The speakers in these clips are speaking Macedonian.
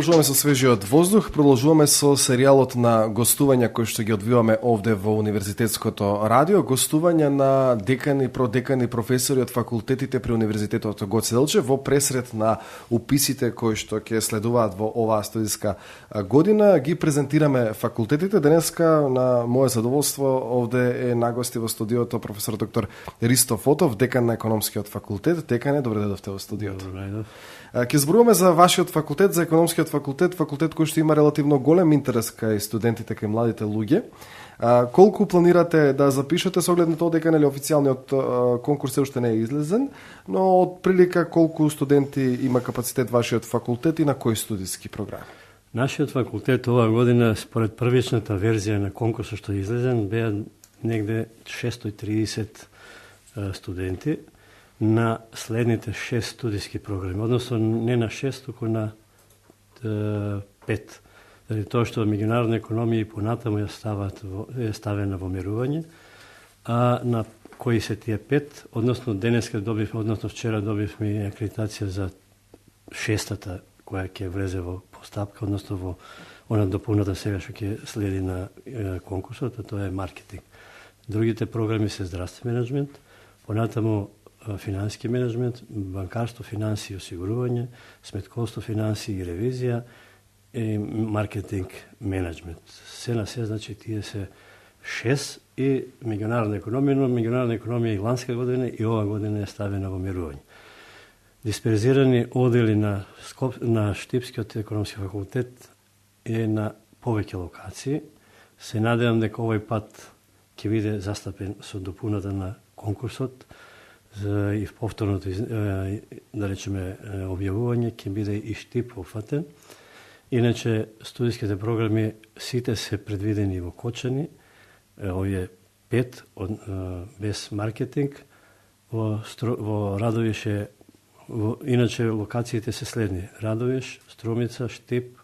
Продолжуваме со свежиот воздух, продолжуваме со серијалот на гостувања кои што ги одвиваме овде во Универзитетското радио, гостувања на декани, продекани, професори од факултетите при Универзитетот Гоце Делчев во пресред на уписите кои што ќе следуваат во оваа студиска година. Ги презентираме факултетите. Денеска на мое задоволство овде е нагости во студиото професор доктор Ристо Фотов, декан на економскиот факултет. Декане, добре дојдовте во студиото. Ќе зборуваме за вашиот факултет, за економскиот факултет, факултет кој што има релативно голем интерес кај студентите, кај младите луѓе. Колку планирате да запишете со оглед на тоа дека нели официјалниот конкурс уште не е излезен, но од прилика колку студенти има капацитет вашиот факултет и на кои студиски програми? Нашиот факултет оваа година, според првичната верзија на конкурсот што е излезен, беа негде 630 студенти на следните 6 студиски програми, односно не на 6, туку на 5. Заради тоа што меѓународна економија и понатаму е ставена во мерување, а на кои се тие 5, односно денеска добивме, односно вчера добивме акредитација за 6-та која ќе влезе во постапка, односно во она дополната сега што ќе следи на конкурсот, а тоа е маркетинг. Другите програми се здравствен менеджмент, понатаму финансиски менеджмент, банкарство, финанси и осигурување, сметковство, финанси и ревизија и маркетинг менеджмент. Се на се, значи, тие се 6 и меѓународна економија, но меѓународна економија и ланска година и ова година е ставена во мерување. Дисперзирани одели на Штипскиот економски факултет е на повеќе локации. Се надевам дека овој пат ќе биде застапен со допуната на конкурсот и в повторното, да речеме, објавување ќе биде и Штип опфатен. Иначе, студиските програми сите се предвидени во Кочани, овие 5 без маркетинг, во Радовише, иначе локациите се следни: Радовиш, Струмица, Штип,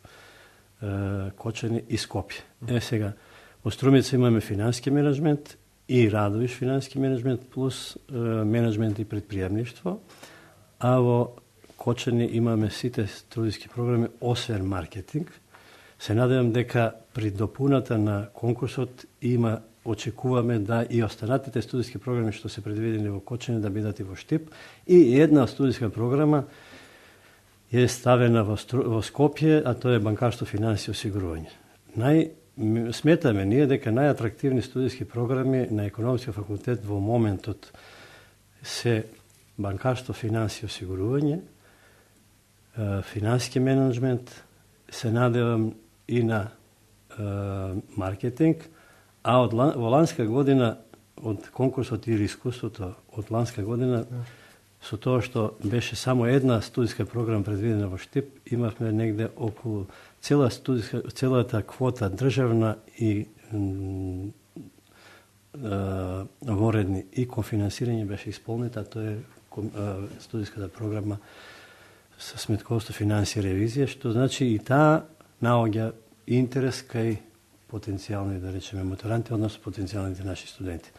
Кочани и Скопје. Сега, во Струмица имаме финански менеджмент и Радовиш финански менеджмент плюс менеджмент и предприемништво, а во Кочани имаме сите студиски програми освен маркетинг. Се надевам дека при допуната на конкурсот очекуваме да и останатите студиски програми што се предвидени во Кочани да бидат и во Штип, и една студиска програма е ставена во Скопје, а тоа е банкарство, финанси и осигурување. Сметаме ние дека најатрактивни студиски програми на економски факултет во моментот се банкарство, финанси и осигурување, финансиски менеджмент, се надевам и на маркетинг, а во ланска година од конкурсот или искуството од ланска година, со тоа што беше само една студиска програма предвидена во Штип, имавме негде околу целата квота државна и воредни и конфинансирање беше исполнета, тоа е студиската програма со сметковство, финанси и ревизија, што значи и таа наоѓа интерес кај потенцијални, да речеме, матуранти, односно потенцијалните наши студенти.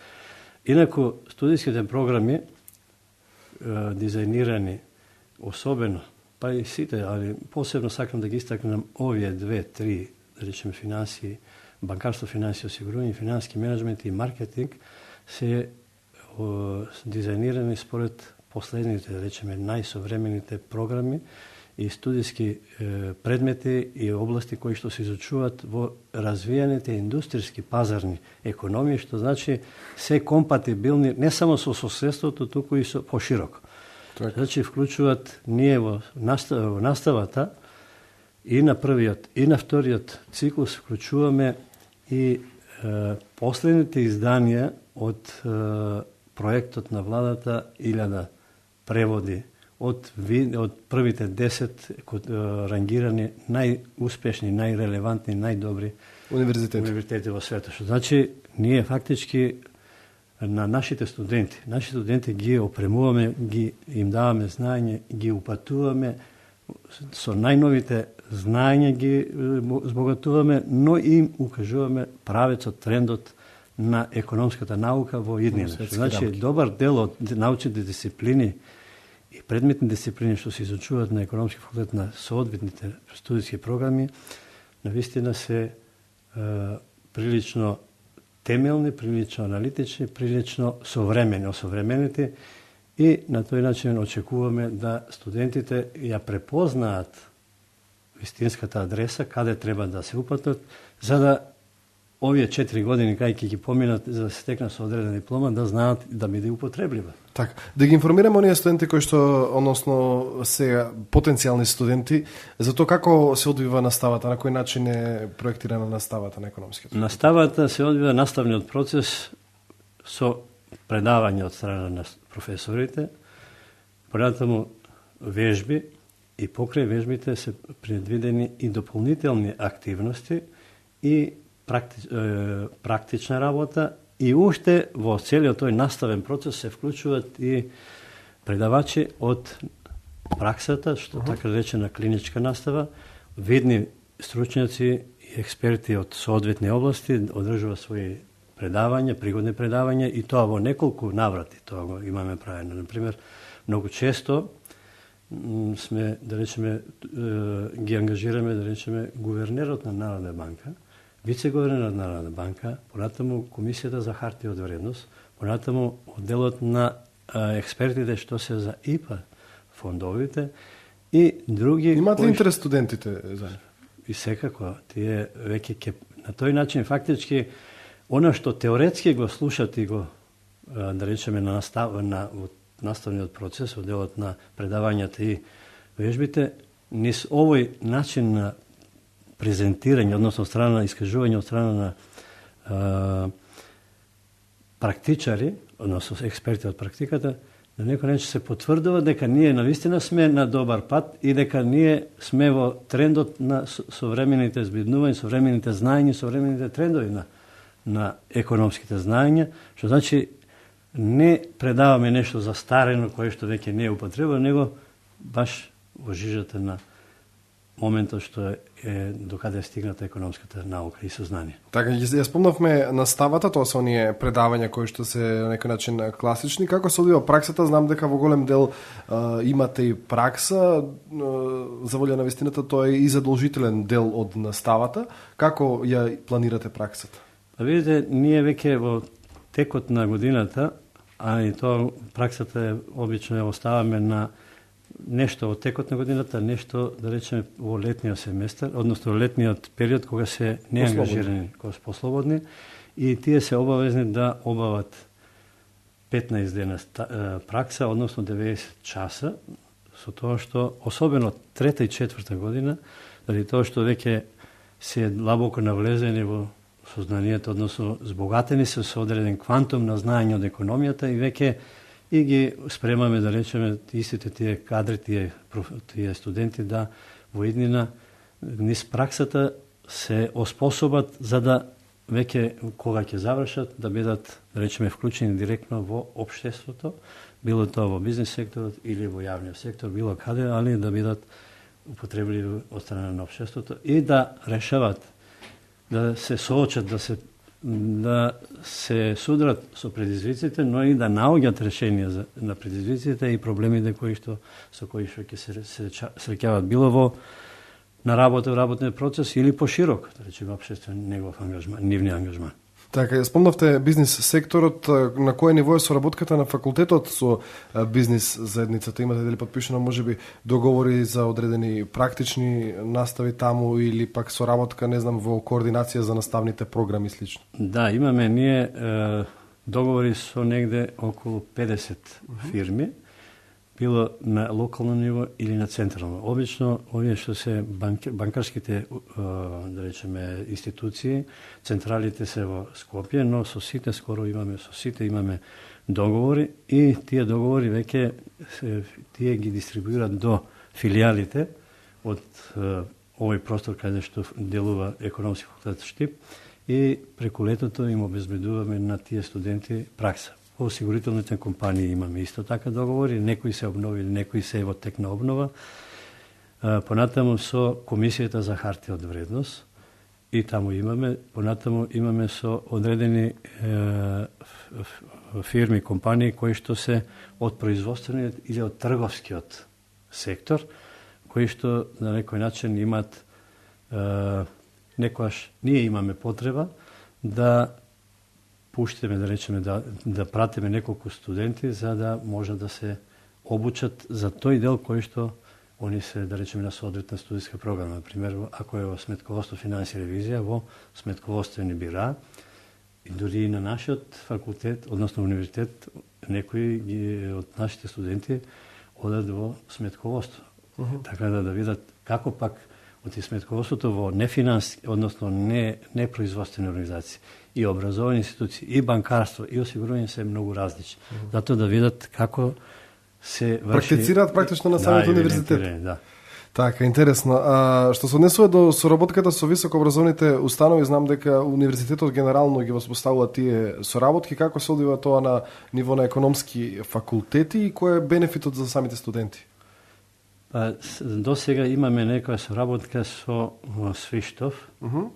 Инаку, студиските програми дизајнирани особено, па и сите, али посебно сакам да ги истакнам овие 2-3, да речеме, финанси, банкарство, финанси, осигурување, финански менеджмент и маркетинг, се дизајнирани според последните, да речеме, најсовремените програми и студиски предмети и области кои што се изучуваат во развиените индустријски пазарни економии, што значи се компатибилни не само со соседството, туку и со пошироко. Значи вклучуваат ние во наставата и на првиот и на вториот циклус вклучуваме и последните изданија од проектот на владата 1000 преводи од првите 10 рангирани најуспешни, најрелевантни, најдобри универзитети во светот. Што значи, ние фактички на нашите студенти ги опремуваме, им даваме знаење, ги упатуваме, со најновите знаења ги збогатуваме, но им укажуваме правецот, трендот на економската наука во иднина. Значи, добар дел од научните дисциплини и предметни дисциплини што се изучуваат на економски факултет на соодветните студиски програми, навистина се прилично темелни, прилично аналитични, прилично осовремените и на тој начин очекуваме да студентите ја препознаат вистинската адреса, каде треба да се упатат, за да овие 4 години кај ќе ги поминат за да се стекнат со одредена диплома, да знаат да биде употреблива. Така, да ги информираме оние студенти кои што, односно, се потенцијални студенти, за тоа како се одвива наставата, на кој начин е проектирана наставата на економскиот. Наставата се одвива наставниот процес со предавање од страна на професорите, понатаму вежби и покрај вежбите се предвидени и дополнителни активности и практична работа и уште во целиот тој наставен процес се вклучуваат и предавачи од праксата, што така речена клиничка настава, видни стручњаци и експерти од соодветни области одржуваат своји предавања, пригодни предавања и тоа во неколку наврати, тоа го имаме правено. Например, многу често сме, да речеме, ги ангажираме, да речеме, гувернерот на Народна банка, вице-гувернерот на Народна банка, понатаму Комисијата за хартија од вредност, понатаму одделот на експертите што се за ИПА фондовите и други... Имаат ли интерес студентите за нив? И секако, тие веќе на тој начин фактички она што теоретски го слушат и го, да речеме, на наставниот процес, од делот на предавањата и вежбите, низ овој начин на презентирање, односно страна на искажување од страна на практичари, односно експерти од практиката, на некој начин се потврдува дека ние навистина сме на добар пат и дека ние сме во трендот на современите збиднувања, современите знаења, современите трендови на економските знаења, што значи не предаваме нешто застарено кое што веќе не е употребено, него баш во жижата на моментот што е докаде е стигната економската наука и сознание. Така, ја спомнавме наставата, тоа се оние предавања кои што се на некој начин класични. Како се одвива праксата? Знам дека во голем дел имате и пракса, за волја на вистината тоа е и задолжителен дел од наставата. Како ја планирате праксата? Видите, ние веќе во текот на годината, а и тоа праксата е обично ја оставаме на нешто во текот на годината, нешто, да речеме, во летниот семестар, односно летниот период кога се неангажирани, кога се послободни, и тие се обавезни да обават 15 дена пракса, односно 90 часа, со тоа што, особено трета и четврта година, заради тоа што веќе се длабоко навлезени во сознанието, односно збогатени се со одреден квантум на знаење од економијата и веќе и ги спремаме, да речеме, истите тие кадри, тие студенти да во иднина низ праксата се оспособат за да веќе кога ќе завршат да бидат, да речеме, вклучени директно во општеството, било тоа во бизнес секторот или во јавниот сектор, било каде, али да бидат употребливи од страна на општеството и да решават, да се соочат, да се судрат со предизвиците, но и да наоѓат решенија на предизвиците и проблемите со кои што ќе се среќават било во на работниот процес или поширок, да речеме, општествен негов ангажман, нивни ангажман. Така, спомнавте бизнис секторот, на кое ниво е соработката на факултетот со бизнис заедницата? Имате дали подпишано можеби договори за одредени практични настави таму или пак соработка, не знам, во координација за наставните програми и слично? Да, имаме ние договори со негде околу 50 фирми, било на локално ниво или на централно. Обично, овие што се банкарските, да речеме, институции, централите се во Скопје, но со сите имаме договори и тие договори веќе тие ги дистрибуират до филијалите од овој простор каде што делува економски факултет Штип и преку летото им обезбедуваме на тие студенти пракса. Во осигурителните компании имаме исто така договори, некои се обновили, некои се во тек на обнова. Понатаму со Комисијата за хартија од вредност и таму имаме, понатаму имаме со одредени фирми, компании кои што се од производствениот или од трговскиот сектор, кои што на некој начин имат некојаш ние имаме потреба да пуштиме, да речеме, да пратиме неколку студенти за да може да се обучат за тој дел кој што они се, да речеме, на соодветна студиска програма. Например, ако е во сметководство, финанси, ревизија, во сметководствени бира, и дури и на нашиот факултет, односно универзитет, некои од нашите студенти одат во сметководство. Така да видат како пак од сметководството во нефинански, односно не производствени организации, и образовани институции, и банкарство, и осигурување се многу различни. Затоа да видат како се врши... Практицираат практично на самиот универзитет. Да. Така, интересно. Што се однесува до соработката со високообразовните установи, знам дека универзитетот генерално ги воспоставува тие соработки. Како се одвива тоа на ниво на економски факултети и кој е бенефитот за самите студенти? До сега имаме некоја соработка со Свиштов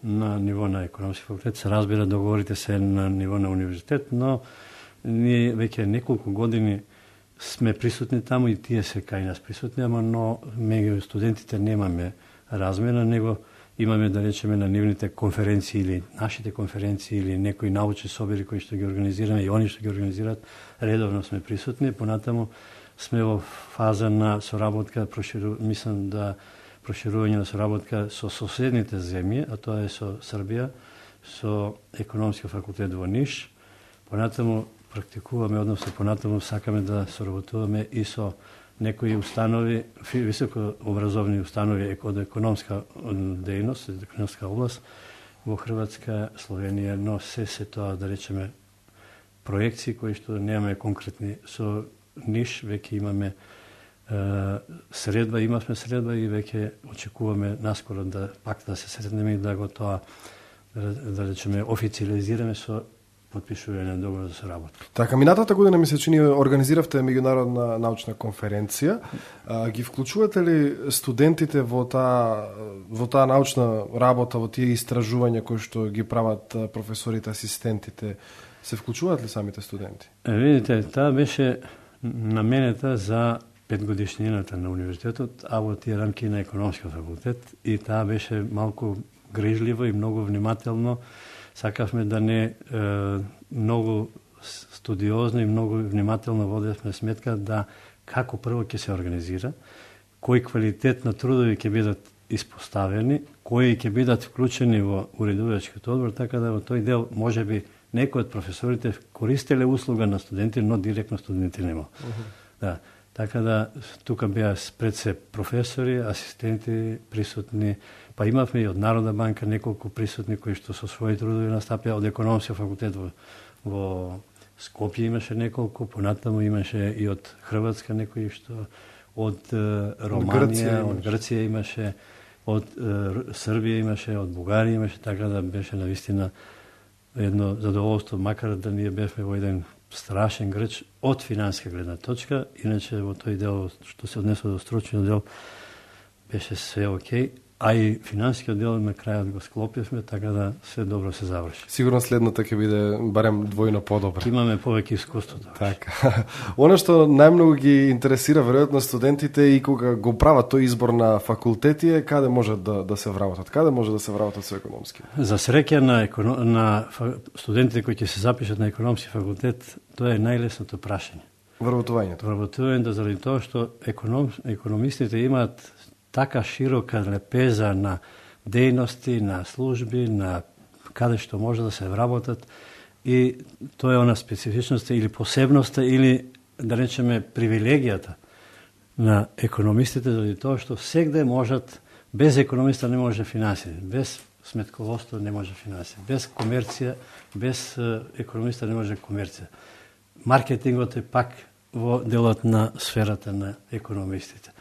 на ниво на економски факултет. Се разбира, договорите се на ниво на универзитет, но ние веќе неколку години сме присутни таму и тие се кај нас присутни, но меѓу студентите немаме размена, него имаме, да речеме, на нивните конференции или нашите конференции или некои научни собери кои што ги организираме и они што ги организираат, редовно сме присутни. Понатаму сме во фаза на соработка, мислам да проширување на соработка со соседните земји, а тоа е со Србија, со економски факултет во Ниш. Понатаму практикуваме, односно понатаму сакаме да соработуваме и со некои установи, високо образовни установи од економска дејност, економска област во Хрватска, Словенија, но се тоа, да речеме, проекции кои што немаме конкретни. Со Ниш веќе имаме средба, имавме средба и веќе очекуваме наскоро да пак да се сретнеме и да го тоа, да речеме, официализираме со потпишување на договор за соработка. Така, минатата година ми се чини организиравте меѓународна научна конференција. Ги вклучувате ли студентите во таа научна работа, во тие истражувања кои што ги прават професорите, асистентите? Се вклучуваат ли самите студенти? Видите, таа беше наменета за 5-годишнината на универзитетот, а во тие рамки на економски факултет, и таа беше малку грижливо и многу внимателно. Сакавме да не многу студиозно и многу внимателно водевме сметка да како прво ќе се организира, кој квалитет на трудови ќе бидат испоставени, кои ќе бидат вклучени во уредувачкиот одбор, така да во тој дел можеби некои од професорите користеле услуга на студенти, но директно студенти нема. Да, така да тука беа пред се професори, асистенти присутни, па имавме и од Народна банка неколку присутни кои што со своји трудови настапија, од економски факултет во Скопје имаше неколку, понатаму имаше и од Хрватска некои што, од Романија, од Грција имаше, од Србија имаше, од Бугарија имаше, така да беше навистина едно задоволство, макар да ние бевме во еден страшен грч од финансиска гледна точка, иначе во тој дел што се однесува до стручниот дел беше се окей, а и финансискиот дел на крајот го склопивме, така да се добро се заврши. Сигурно следната ќе биде барем двојно подобра. Имаме повеќе искуство. Така. Она што најмногу ги интересира веројатно студентите и кога го прават тој избор на факултети е каде можат да се вработат? Каде може да се вработат со економски? За среќа на студентите кои ќе се запишат на економски факултет, тоа е најлесното прашање. Вработувањето. Вработувањето заради тоа што економистите имаат така широка лепеза на дејности, на служби, на каде што може да се вработат, и тоа е она специфичноста или посебноста или, да речеме, привилегијата на економистите, заради тоа што сегде можат, без економиста не може финансија, без сметководство не може финансија, без комерција, без економиста не може комерција. Маркетингот е пак во делот на сферата на економистите.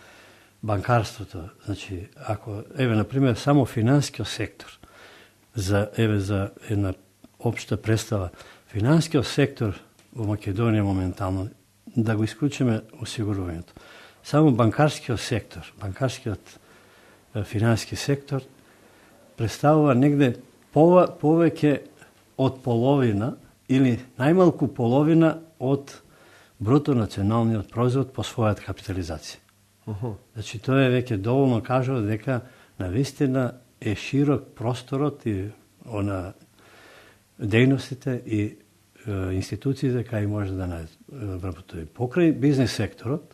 Банкарството, значи, ако, например, само финансискиот сектор, за една општа представа, финансискиот сектор во Македонија моментално, да го исклучиме осигурувањето, само банкарскиот сектор, финансиски сектор представува негде повеќе од половина или најмалку половина од бруто националниот производ по својата капитализација. Значи, тоа е веќе доволно кажува дека навистина е широк просторот и дејностите и институциите кај може да најдат вработување. Покрај бизнес секторот,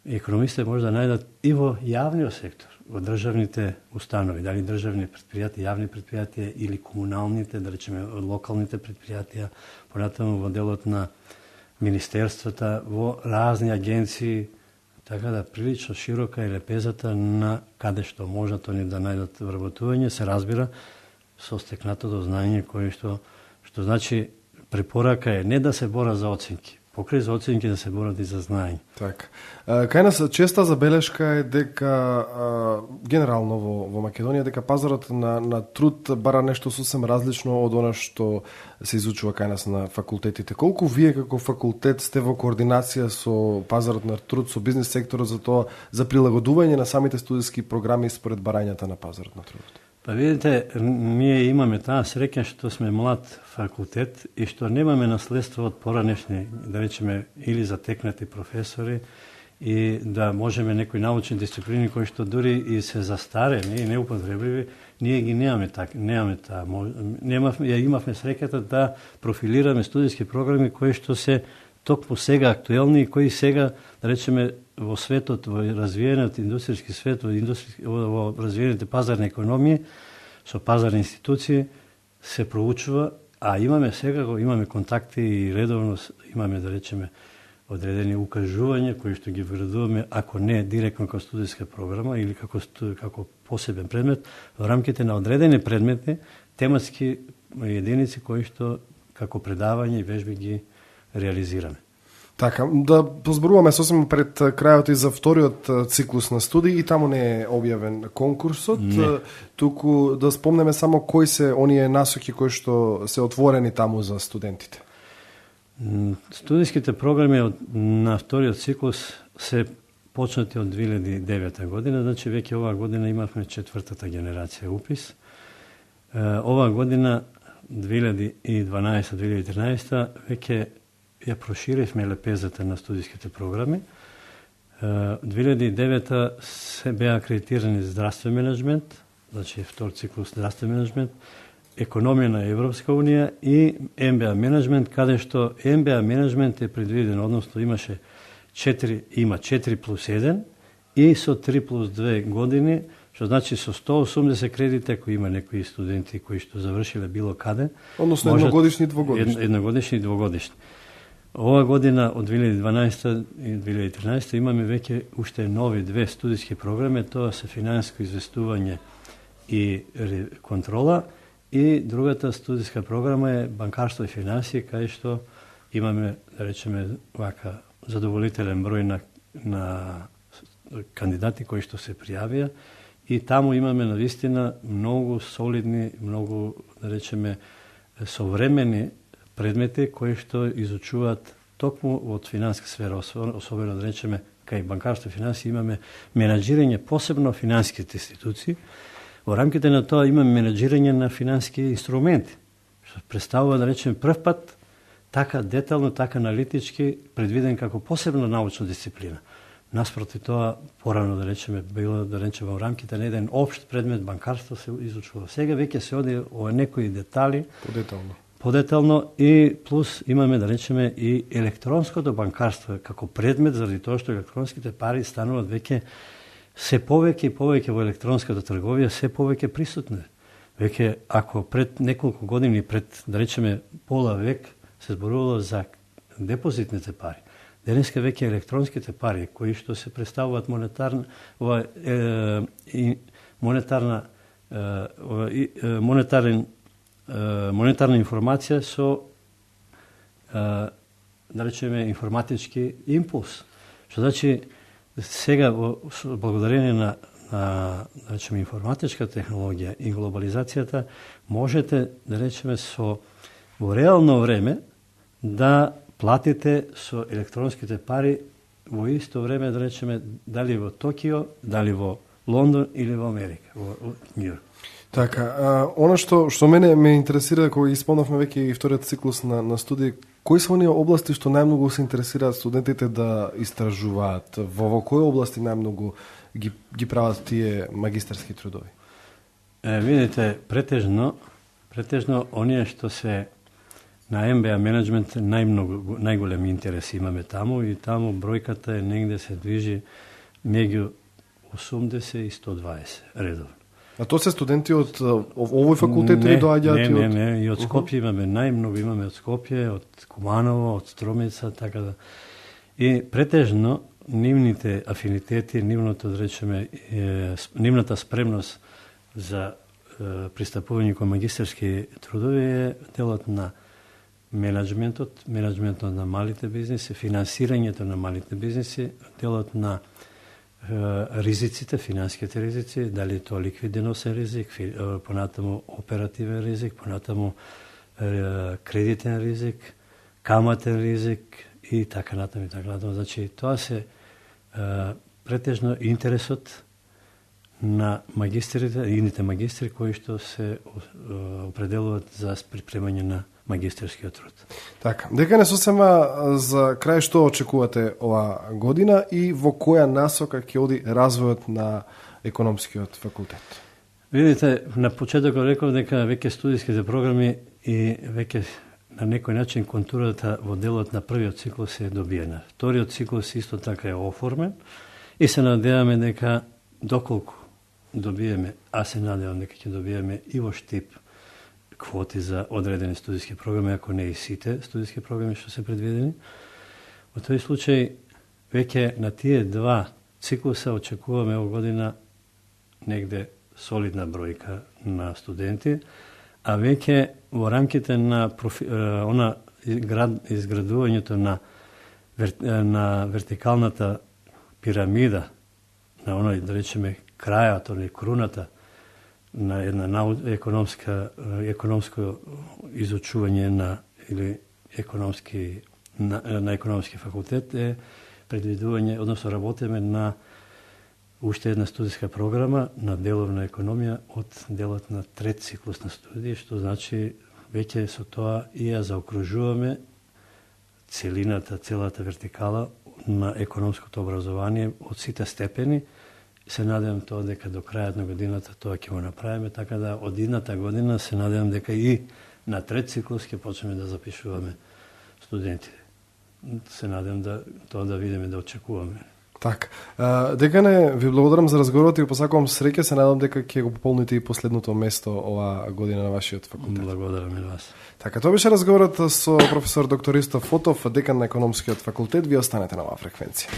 економистите може да најдат и во јавниот сектор, во државните установи, дали државни предпријатија, јавни предпријатија или комуналните, да речеме локалните предпријатија, понатаму во делот на министерствата, во разни агенции, така да прилично широка е лепезата на каде што можат они да најдат вработување, се разбира со стекнатото знаење кое што значи препорака е не да се бора за оценки, покрај за оценки да се борат и за знаење. Така. Кај нас честа забелешка е дека генерално во Македонија дека пазарот на труд бара нешто сосем различно од она што се изучува кај нас на факултетите. Колку вие како факултет сте во координација со пазарот на труд, со бизнес секторот за тоа, за прилагодување на самите студиски програми според барањата на пазарот на трудот? Па видите, ние имаме таа среќа што сме млад факултет и што немаме наследство од поранешни, да речеме, или затекнати професори и да можеме некои научни дисциплини кои што дури и се застарени и неупотребливи, ние ги немаме таа. Имавме среќата да профилираме студиски програми кои што се токму сега актуелни и кои сега, да речеме, во светот, во развиениот индустријски свет, во развиените пазарни економии, со пазарни институции, се проучува, а имаме сега, имаме контакти и редовно имаме, да речеме, одредени укажувања кои што ги вградуваме, ако не директно како студиска програма или како посебен предмет, во рамките на одредени предмети, тематски единици кои што како предавање и вежби ги реализираме. Така, да позборуваме сосем пред крајот и за вториот циклус на студии и таму не е објавен конкурсот, туку да спомнеме само кои се оние насоки кои што се отворени таму за студентите. Студиските програми на вториот циклус се почнати од 2009 година, значи веќе оваа година имавме четвртата генерација упис. Оваа година 2012-2013 веќе ја проширивме лепезата на студиските програми. 2009 се беа акредитирани здравствен менеджмент, значи втор циклус здравствен менеджмент, економија на Европска унија и МБА менеджмент, каде што МБА менеджмент е предвиден, односно има 4+1 и со 3+2 години, што значи со 180 кредити, ако има некои студенти кои што завршиле било каде. Односно едногодишни и двогодишни. Едногодишни и двогодишни. Ова година од 2012 и 2013 имаме веќе уште нови две студиски програми, тоа се финансиско известување и контрола, и другата студиска програма е банкарство и финансии, кај што имаме, да речеме, вака задоволителен број на кандидати кои што се пријавија и таму имаме навистина многу солидни, многу, да речеме, современи предмети кои што изучуваат токму од финанска сфера, особено да речеме кај банкарство и финансии имаме менаџирање, посебно финансиските институции. Во рамките на тоа имаме менаџирање на финансиски инструменти, што представува, да речеме, прв пат така детално, така аналитички предвиден како посебна научна дисциплина. Наспроти тоа, порано да речеме, било да речеме во рамките на еден општ предмет банкарство се изучува. Сега веќе се оди о некои детали. Подетално и плюс имаме, да речеме, и електронското банкарство како предмет, заради тоа што електронските пари стануваат веќе се повеќе и повеќе во електронската трговија, се повеќе присутни. Веќе, ако пред неколку години, пред, да речеме, пола век, се зборувало за депозитните пари. Денеска веќе електронските пари, кои што се представуваат монетарна информација со, да речеме, информатички импулс. Што значи, сега, благодарение на да речеме, информатичка технологија и глобализацијата, можете, да речеме, во реално време да платите со електронските пари во исто време, да речеме, дали во Токио, дали во Лондон или во Америка, во Њујорк. Така, оно што мене ме интересира кога исполнавме веќе и вториот циклус на студии, кои се оние области што најмногу се интересираат студентите да истражуваат? Во кои области најмногу ги прават тие магистарски трудови? Видите, претежно оние што се на MBA менеджмент најголем интерес имаме таму и таму бројката е негде се движи меѓу 80 и 120 редовно. А тоа се студенти од овој факултет или доаѓаат? Не, и од Скопје имаме најмногу, имаме од Скопје, од Куманово, од Струмица, така да. И претежно нивните афинитети, нивното, да речеме, нивната спремност за пристапување кон магистерски трудови е делот на менеджментот на малите бизниси, финансирањето на малите бизниси, делот на ризиците, финансиските ризици, дали тоа ликвидносен ризик, понатаму оперативен ризик, понатаму кредитен ризик, каматен ризик и така натаму и така натаму. Значи, тоа се претежно интересот на магистрите, идните магистри кои што се определуваат за припремање на магистерскиот труд. Така, дека не сосема за крај што очекувате ова година и во која насока ќе оди развојот на економскиот факултет? Видите, на почетокот реков дека веќе студиските програми и веќе на некој начин контурата во делот на првиот циклус е добиена. Вториот циклус исто така е оформен и се надеваме дека доколку добиеме, а се надевам дека ќе добиеме и во Штип квоти за одредени студиски програми, ако не и сите студиски програми што се предвидени. Во тој случај, веќе на тие два циклуса очекуваме оваа година негде солидна бројка на студенти, а веќе во рамките на изградувањето на вертикалната пирамида, на оној, да речеме, крајот, или круната, на една економско изучување на економски факултет е предвидување, односно работиме на уште една студиска програма на деловна економија од делот на трет циклус на студии, што значи веќе со тоа и ја заокружуваме целата вертикала на економското образование од сите степени. Се надевам тоа дека до крајот на годината тоа ќе го направиме, така да од идната година се надевам дека и на трет циклус ќе почнеме да запишуваме студенти. Се надевам тоа да видиме, да очекуваме. Така. Декане, ви благодарам за разговорот и ви посакувам среќа, се надевам дека ќе го пополните и последното место оваа година на вашиот факултет. Благодарам и вас. Така, тоа беше разговорот со професор доктор Ристо Фотов, декан на економскиот факултет. Ви останете на оваа фреквенција.